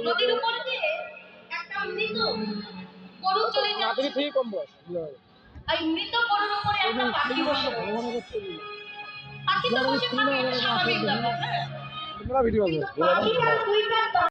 নদীর উপর দিয়ে একটা মৃত গরু চলে যাচ্ছে। এই মৃত গরুর উপরে একটা পাখি বসে পড়েছে। পাখি তো বসে থাকে, এটা স্বাভাবিক ব্যাপার।